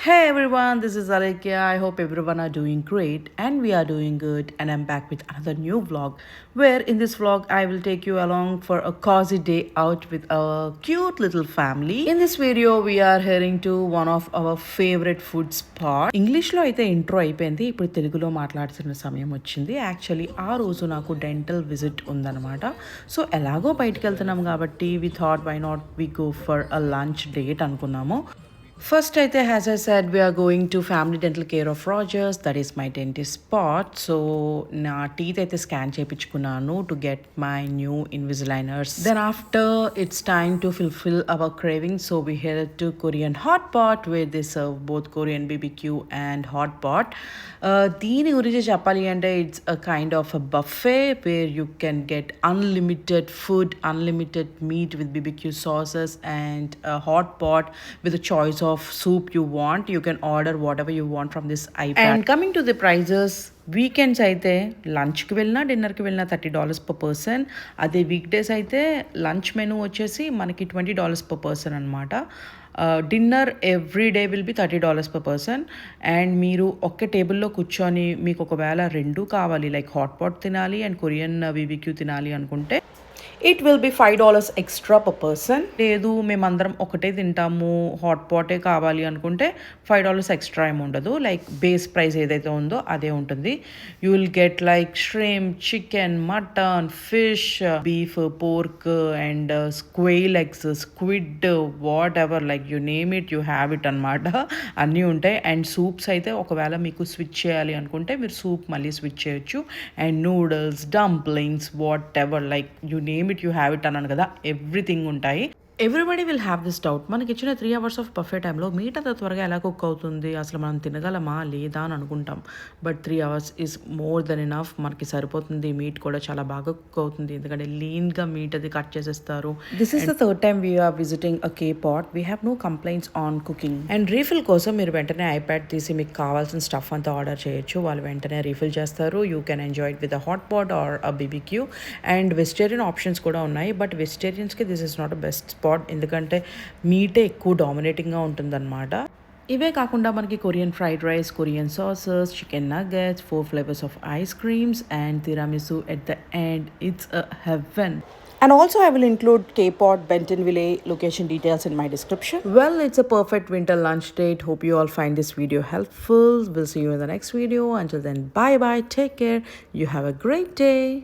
Hey everyone, this is Alekia. I hope everyone are doing great and we are doing good. And I'm back with another new vlog where in this vlog I will take you along for a cozy day out with a cute little family. In this video we are heading to one of our favorite food spot. English లో అయితే intro అయిపోయింది. ఇప్పుడు తెలుగులో మాట్లాడుతున్న సమయం వచ్చింది. Actually ఆ రోజు నాకు డెంటల్ విజిట్ ఉందన్నమాట. సో ఎలాగో బయటికి వెళ్తున్నాం కాబట్టి we thought why not we go for a lunch date అనుకున్నాము. First, as I said, we are going to Family Dental Care of Rogers. That is my dentist spot. So, na teeth అయితే scan చేయించుకున్నాను to get my new Invisaligners. Then after, it's time to fulfill our cravings. So, we headed to Korean Hot Pot where they serve both Korean BBQ and Hot Pot. దీని గురించి చెప్పాలి అంటే it's a kind of a buffet where you can get unlimited food, unlimited meat with BBQ sauces and a hot pot with a choice of soup you want. You can order whatever you want from this iPad. And coming to the prices, weekends అయితే లంచ్కి వెళ్ళినా డిన్నర్కి వెళ్ళినా $30 per person. అదే week days అయితే lunch menu వచ్చేసి మనకి $20 per person అనమాట. Dinner every day will be $30 per person. And మీరు ఒక్క టేబుల్లో కూర్చొని మీకు ఒకవేళ రెండు కావాలి లైక్ హాట్ పాట్ తినాలి అండ్ కొరియన్ బీబీక్యూ తినాలి అనుకుంటే it will be $5 extra per person. లేదు మేమందరం ఒకటే తింటాము హాట్ పాటే కావాలి అనుకుంటే $5 ఎక్స్ట్రా ఏమి ఉండదు. లైక్ బేస్ ప్రైస్ ఏదైతే ఉందో అదే ఉంటుంది. You will get like shrimp, chicken, mutton, fish, beef, pork and quail eggs, squid, whatever like you name it you have it అనమాట. అన్నీ ఉంటాయి. అండ్ సూప్స్ అయితే ఒకవేళ మీకు స్విచ్ చేయాలి అనుకుంటే మీరు సూప్ మళ్ళీ స్విచ్ చేయొచ్చు. And noodles, dumplings, what ever like you name it you have it అన్నాను కదా, ఎవ్రీథింగ్ ఉంటాయి. Everybody will have this doubt, మనకి ఇచ్చిన 3 hours ఆఫ్ బఫే టైంలో మీట్ అంత త్వరగా ఎలా కుక్ అవుతుంది, అసలు మనం తినగలమా లేదా అని అనుకుంటాం. But 3 hours is more than enough. మనకి సరిపోతుంది. మీట్ కూడా చాలా బాగా కుక్ అవుతుంది ఎందుకంటే లీన్గా మీట్ అది కట్ చేసేస్తారు. This is the third time we're visiting a K pot. We have no complaints on cooking. And refill కోసం మీరు వెంటనే ఐప్యాడ్ తీసి మీకు కావాల్సిన స్టఫ్ అంతా ఆర్డర్ చేయొచ్చు. వాళ్ళు వెంటనే రీఫిల్ చేస్తారు. You can enjoy it with a hot pot or a BBQ. And vegetarian options కూడా ఉన్నాయి. బట్ వెజిటేరియన్స్కి this is not a best spot ఎందుకంటే మీటే ఎక్కువ డామినేటింగ్గా ఉంటుందన్నమాట. ఇవే కాకుండా మనకి Korean fried rice, Korean sauces, chicken nuggets, 4 flavors of ice creams and tiramisu at the end. It's a heaven. And also I will include K-Pot, Bentonville location details in my description. Well, it's a perfect winter lunch date. Hope you all find this video helpful. We'll see you in the next video. Until then, bye bye. Take care. You have a great day.